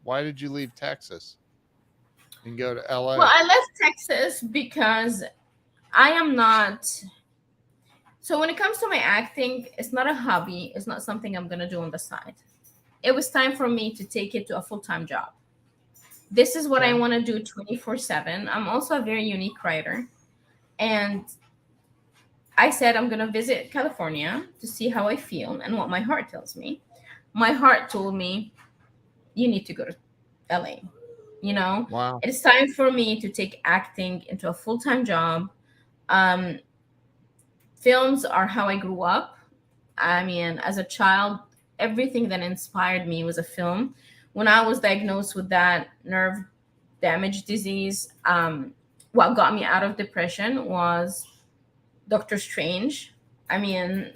leave Texas and go to
well,
LA?
I left Texas because I am not. So when it comes to my acting, it's not a hobby. It's not something I'm gonna do on the side. It was time for me to take it to a full-time job. This is what I
Okay.
want to do 24/7. I'm also a very unique writer. And I said I'm going to visit California to see how I feel and what my heart tells me. My heart told me, you need to go to LA.
Wow.
It's time for me to take acting into a full-time job. Um, Films are how I grew up. I mean, as a child, everything that inspired me was a film. When I was diagnosed with that nerve damage disease, what got me out of depression was Doctor Strange. I mean,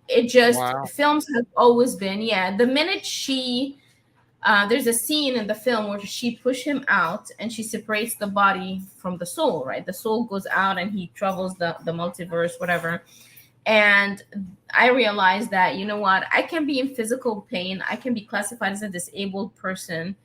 it just
Wow.
films have always been, yeah. The minute there's a scene in the film where she pushed him out and she separates the body from the soul, right? The soul goes out and he travels the multiverse, whatever. And I realized that, you know what, I can be in physical pain, I can be classified as a disabled person,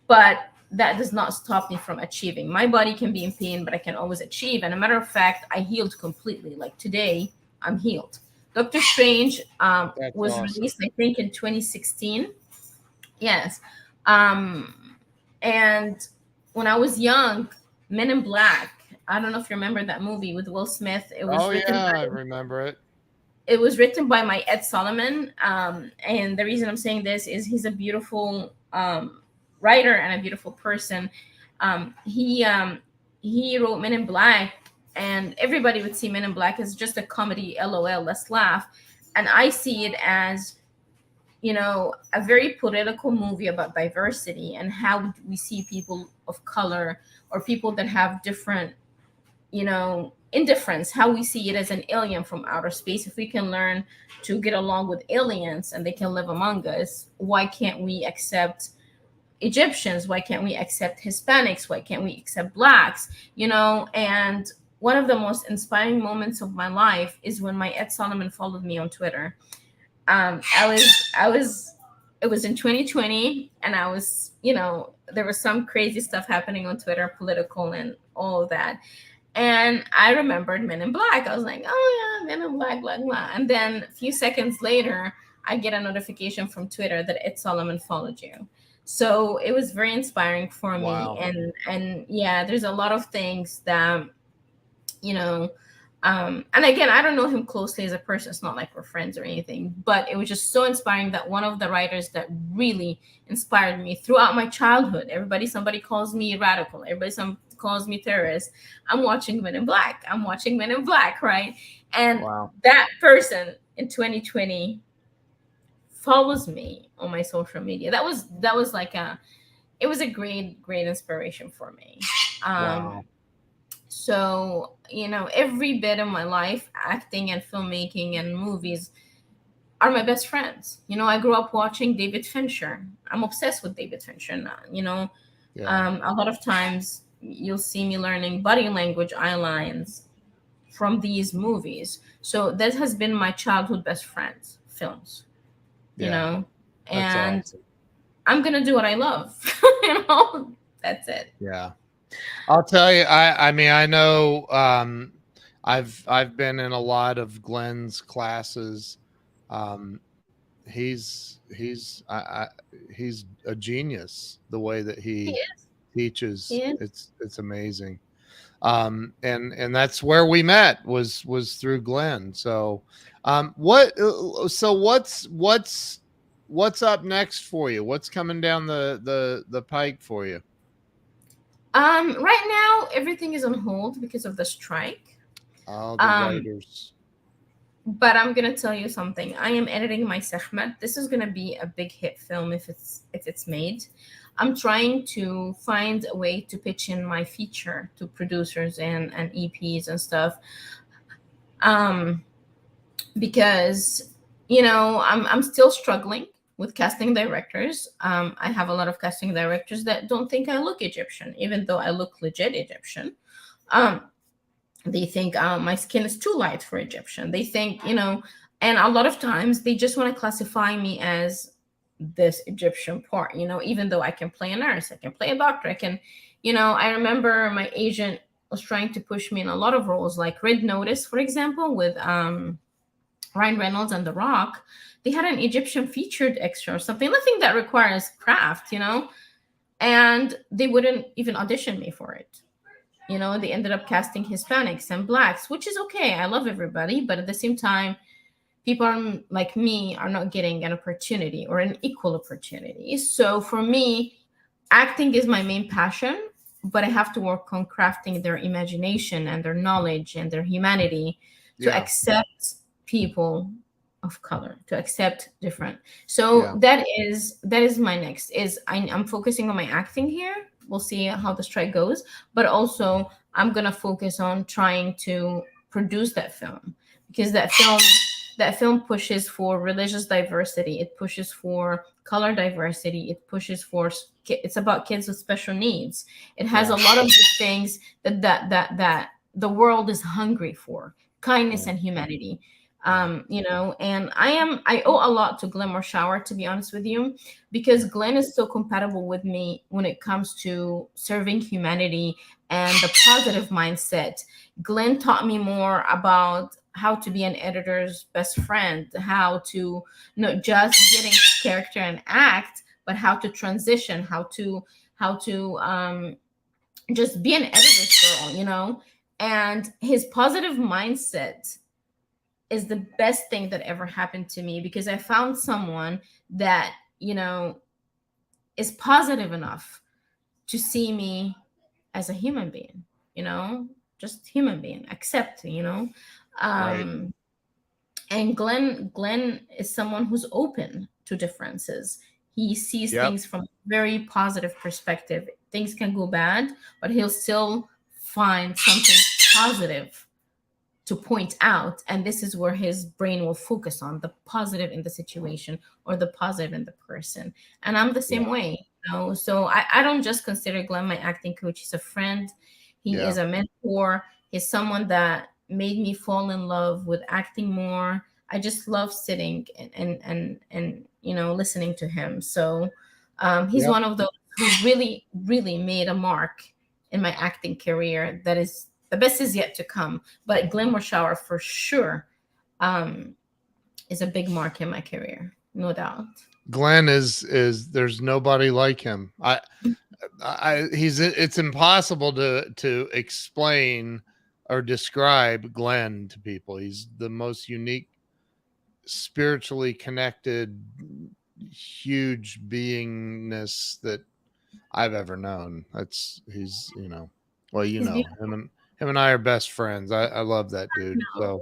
but that does not stop me from achieving. My body can be in pain, but I can always achieve. And a matter of fact, I healed completely. Like today, I'm healed. Doctor Strange
That's
was
awesome.
released, I think, in 2016. Yes. Um, and when I was young, Men in Black, I don't know if you remember that movie with Will Smith.
Oh yeah, I remember it.
It was written by my Ed Solomon. And the reason I'm saying this is he's a beautiful writer and a beautiful person. He wrote Men in Black, and everybody would see Men in Black as just a comedy, LOL, let's laugh. And I see it as, a very political movie about diversity and how we see people of color or people that have different, indifference, how we see it as an alien from outer space. If we can learn to get along with aliens and they can live among us, why can't we accept Egyptians? Why can't we accept Hispanics? Why can't we accept blacks? And one of the most inspiring moments of my life is when my Ed Solomon followed me on Twitter. I was it was in 2020, and I was, there was some crazy stuff happening on Twitter, political and all of that. And I remembered Men in Black. I was like, oh yeah, Men in Black, blah, blah. And then a few seconds later, I get a notification from Twitter that Ed Solomon followed you. So it was very inspiring for me.
Wow.
And yeah, there's a lot of things that, you know, and again, I don't know him closely as a person. It's not like we're friends or anything, but it was just so inspiring that one of the writers that really inspired me throughout my childhood, somebody calls me radical, calls me terrorist. I'm watching Men in Black. Right? And
Wow.
that person in 2020 follows me on my social media. That was like it was a great inspiration for me.
Wow.
So, every bit of my life, acting and filmmaking and movies are my best friends. I grew up watching David Fincher. I'm obsessed with David Fincher now.
Yeah.
A lot of times you'll see me learning body language, eye lines from these movies. So that has been my childhood best friends, films,
Yeah. That's
and
awesome.
I'm going to do what I love. That's it.
Yeah. I'll tell you, I mean, I know, I've been in a lot of Glenn's classes. He's a genius, the way that
He
he
is.
teaches.
He is.
It's amazing. And that's where we met, was through Glenn. So, what's up next for you? What's coming down the pike for you?
Right now, everything is on hold because of the strike.
Oh, the
Um,
writers.
but I'm gonna tell you something. I am editing my Sehmet. This is gonna be a big hit film if it's made. I'm trying to find a way to pitch in my feature to producers and EPs and stuff. Um, because I'm still struggling with casting directors. I have a lot of casting directors that don't think I look Egyptian, even though I look legit Egyptian. They think my skin is too light for Egyptian. They think, and a lot of times they just want to classify me as this Egyptian part, even though I can play a nurse, I can play a doctor, I can, I remember my agent was trying to push me in a lot of roles, like Red Notice, for example, with Ryan Reynolds and The Rock. They had an Egyptian featured extra or something, nothing that requires craft, and they wouldn't even audition me for it. They ended up casting Hispanics and blacks, which is okay. I love everybody, but at the same time, people like me are not getting an opportunity or an equal opportunity. So for me, acting is my main passion, but I have to work on crafting their imagination and their knowledge and their humanity to
Yeah.
accept people of color, to accept different. So
Yeah.
that is my next, is I'm focusing on my acting here. We'll see how the strike goes, but also I'm gonna focus on trying to produce that film, because that film pushes for religious diversity, it pushes for color diversity, it pushes for, it's about kids with special needs. It has
Yeah.
a lot of the things that the world is hungry for: kindness
Yeah.
and humanity. And I owe a lot to Glenn Morshower, to be honest with you, because Glenn is so compatible with me when it comes to serving humanity and the positive mindset. Glenn taught me more about how to be an editor's best friend, how to not just get into character and act, but how to transition, how to just be an editor's girl, And his positive mindset is the best thing that ever happened to me, because I found someone that, is positive enough to see me as a human being, just human being, accept.
Right.
Um, and Glenn is someone who's open to differences. He sees
Yep.
things from a very positive perspective. Things can go bad, but he'll still find something positive to point out, and this is where his brain will focus on the positive in the situation or the positive in the person. And I'm the
Yeah.
same way, you know. So I don't just consider Glenn my acting coach. He's a friend, he
Yeah.
is a mentor, he's someone that made me fall in love with acting more. I just love sitting and you know, listening to him. So he's
Yep.
one of those who really, really made a mark in my acting career. That is, the best is yet to come. But Glenmore Shower for sure um, is a big mark in my career, no doubt.
Glenn is there's nobody like him. He's it's impossible to explain or describe Glenn to people. He's the most unique, spiritually connected, huge beingness that I've ever known. He's, you know, well, you
He's
know,
beautiful.
him and I are best friends. I love that dude. So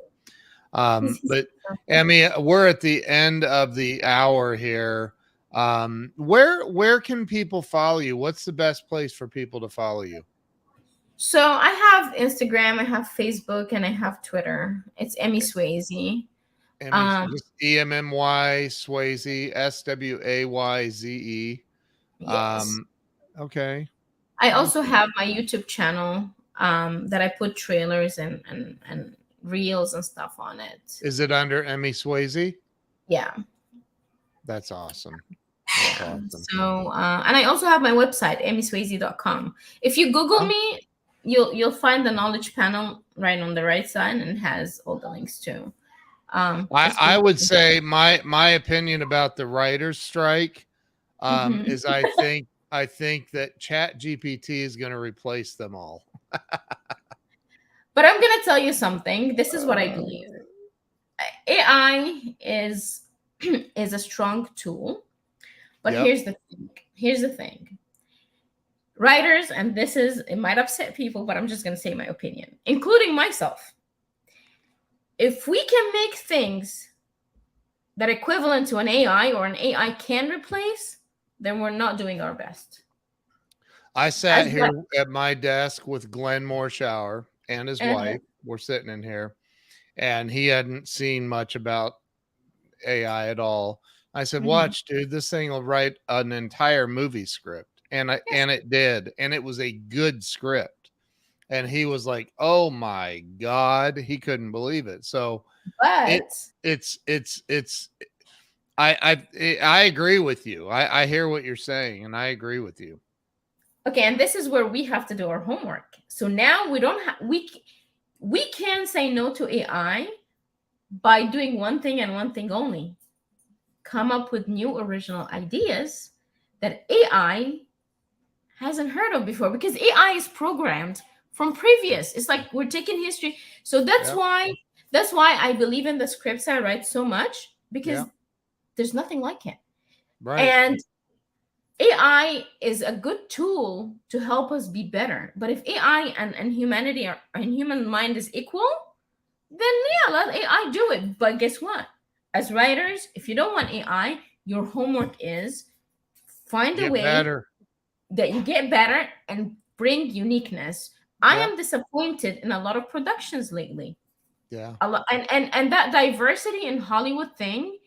He's
but Emmy, we're at the end of the hour here. Where can people follow you? What's the best place for people to follow you?
So I have Instagram, I have Facebook, and I have Twitter. It's Emmy Swayze.
Emmy,
Um,
just EMMY Swayze, SWAYZE.
yes.
Um, okay.
I also
Okay.
have my YouTube channel that I put trailers and reels and stuff on it.
Is it under Emmy Swayze?
Yeah.
That's awesome. That's
Yeah.
awesome.
So and I also have my website, emmyswayze.com. If you Google
Oh,
me, you'll find the knowledge panel right on the right side, and it has all the links too. Just
I
Google
would
me.
say my opinion about the writer's strike
Mhm.
is I think that Chat GPT is going to replace them all.
But I'm gonna tell you something. This is what I
Uh,
believe. AI is is a strong tool, but
yep.
here's the thing. Here's the thing. Writers, and this is, it might upset people, but I'm just gonna say my opinion, including myself. If we can make things that are equivalent to an AI or an AI can replace, then we're not doing our best.
I
As
sat here
what?
at my desk with Glenn Morshower and his
Uh-huh.
wife. We're sitting in here, and he hadn't seen much about AI at all. I said,
Mhm.
"Watch, dude, this thing will write an entire movie script,"
Yes,
and it did, and it was a good script. And he was like, "Oh my god," he couldn't believe it. So it
but
it's I agree with you. I hear what you're saying, and I agree with you.
okay, and this is where we have to do our homework. So now we don't have we can say no to AI by doing one thing and one thing only. Come up with new original ideas that AI hasn't heard of before, because AI is programmed from previous. It's like we're taking history. So
Yeah,
that's why I believe in the scripts I write so much, because
yeah,
there's nothing like it.
right.
And AI is a good tool to help us be better. But if AI and humanity and human mind is equal, then yeah, let AI do it. But guess what? As writers, if you don't want AI, your homework is find a
Get
way
better.
that you get better and bring uniqueness. I
Yep.
am disappointed in a lot of productions lately.
Yeah.
A lot, and that diversity in Hollywood thing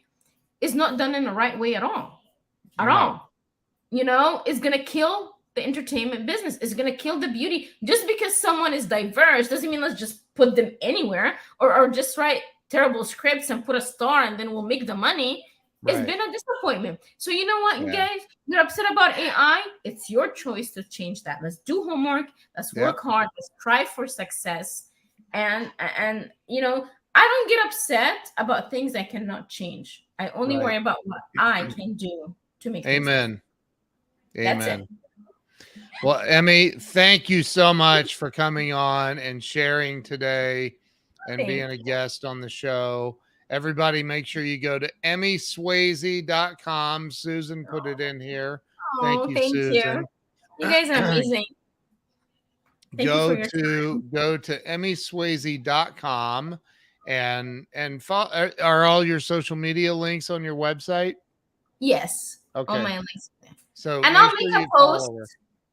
is not done in the right way at all. At
No.
all. You know, it's gonna kill the entertainment business. It's gonna kill the beauty. Just because someone is diverse doesn't mean let's just put them anywhere, or just write terrible scripts and put a star and then we'll make the money. It's
Right.
been a disappointment. So you know what,
Yeah.
guys? You're upset about AI. It's your choice to change that. Let's do homework. Let's
Yep.
work hard. Let's strive for success. And you know, I don't get upset about things I cannot change. I only
Right.
worry about what I can do to make things better.
Amen.
That's it.
Amen. Well, Emmy, thank you so much for coming on and sharing today and being
Thank
a
you.
guest on the show. Everybody, make sure you go to emmyswayze.com. Susan put it in here. Thank
Oh,
you,
thank you.
Susan.
You guys are amazing. Thank you for
go
your
to
time.
go to emmyswayze.com are all your social media links on your website?
Yes, on
Okay.
my links.
So
And
make
I'll make
sure
a
you
post.
follow her.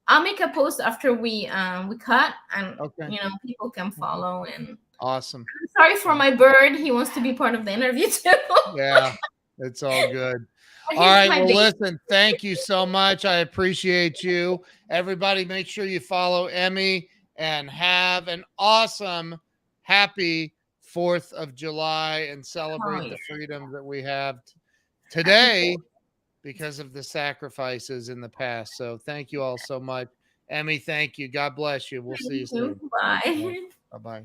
I'll make a post after we cut, and
Okay.
people can
Okay.
follow. And
Awesome.
I'm sorry for my bird. He wants to be part of the interview too.
Yeah, it's all good.
But
All
he's
right.
my
Well,
baby.
listen, thank you so much. I appreciate you. Everybody, make sure you follow Emmy and have an awesome, happy 4th of July and
Oh
celebrate
yeah,
the freedom that we have
happy
today
for
because of the sacrifices in the past. So thank you all so much. Emmy, thank you. God bless you. We'll see you
you.
soon.
Bye.
Bye bye.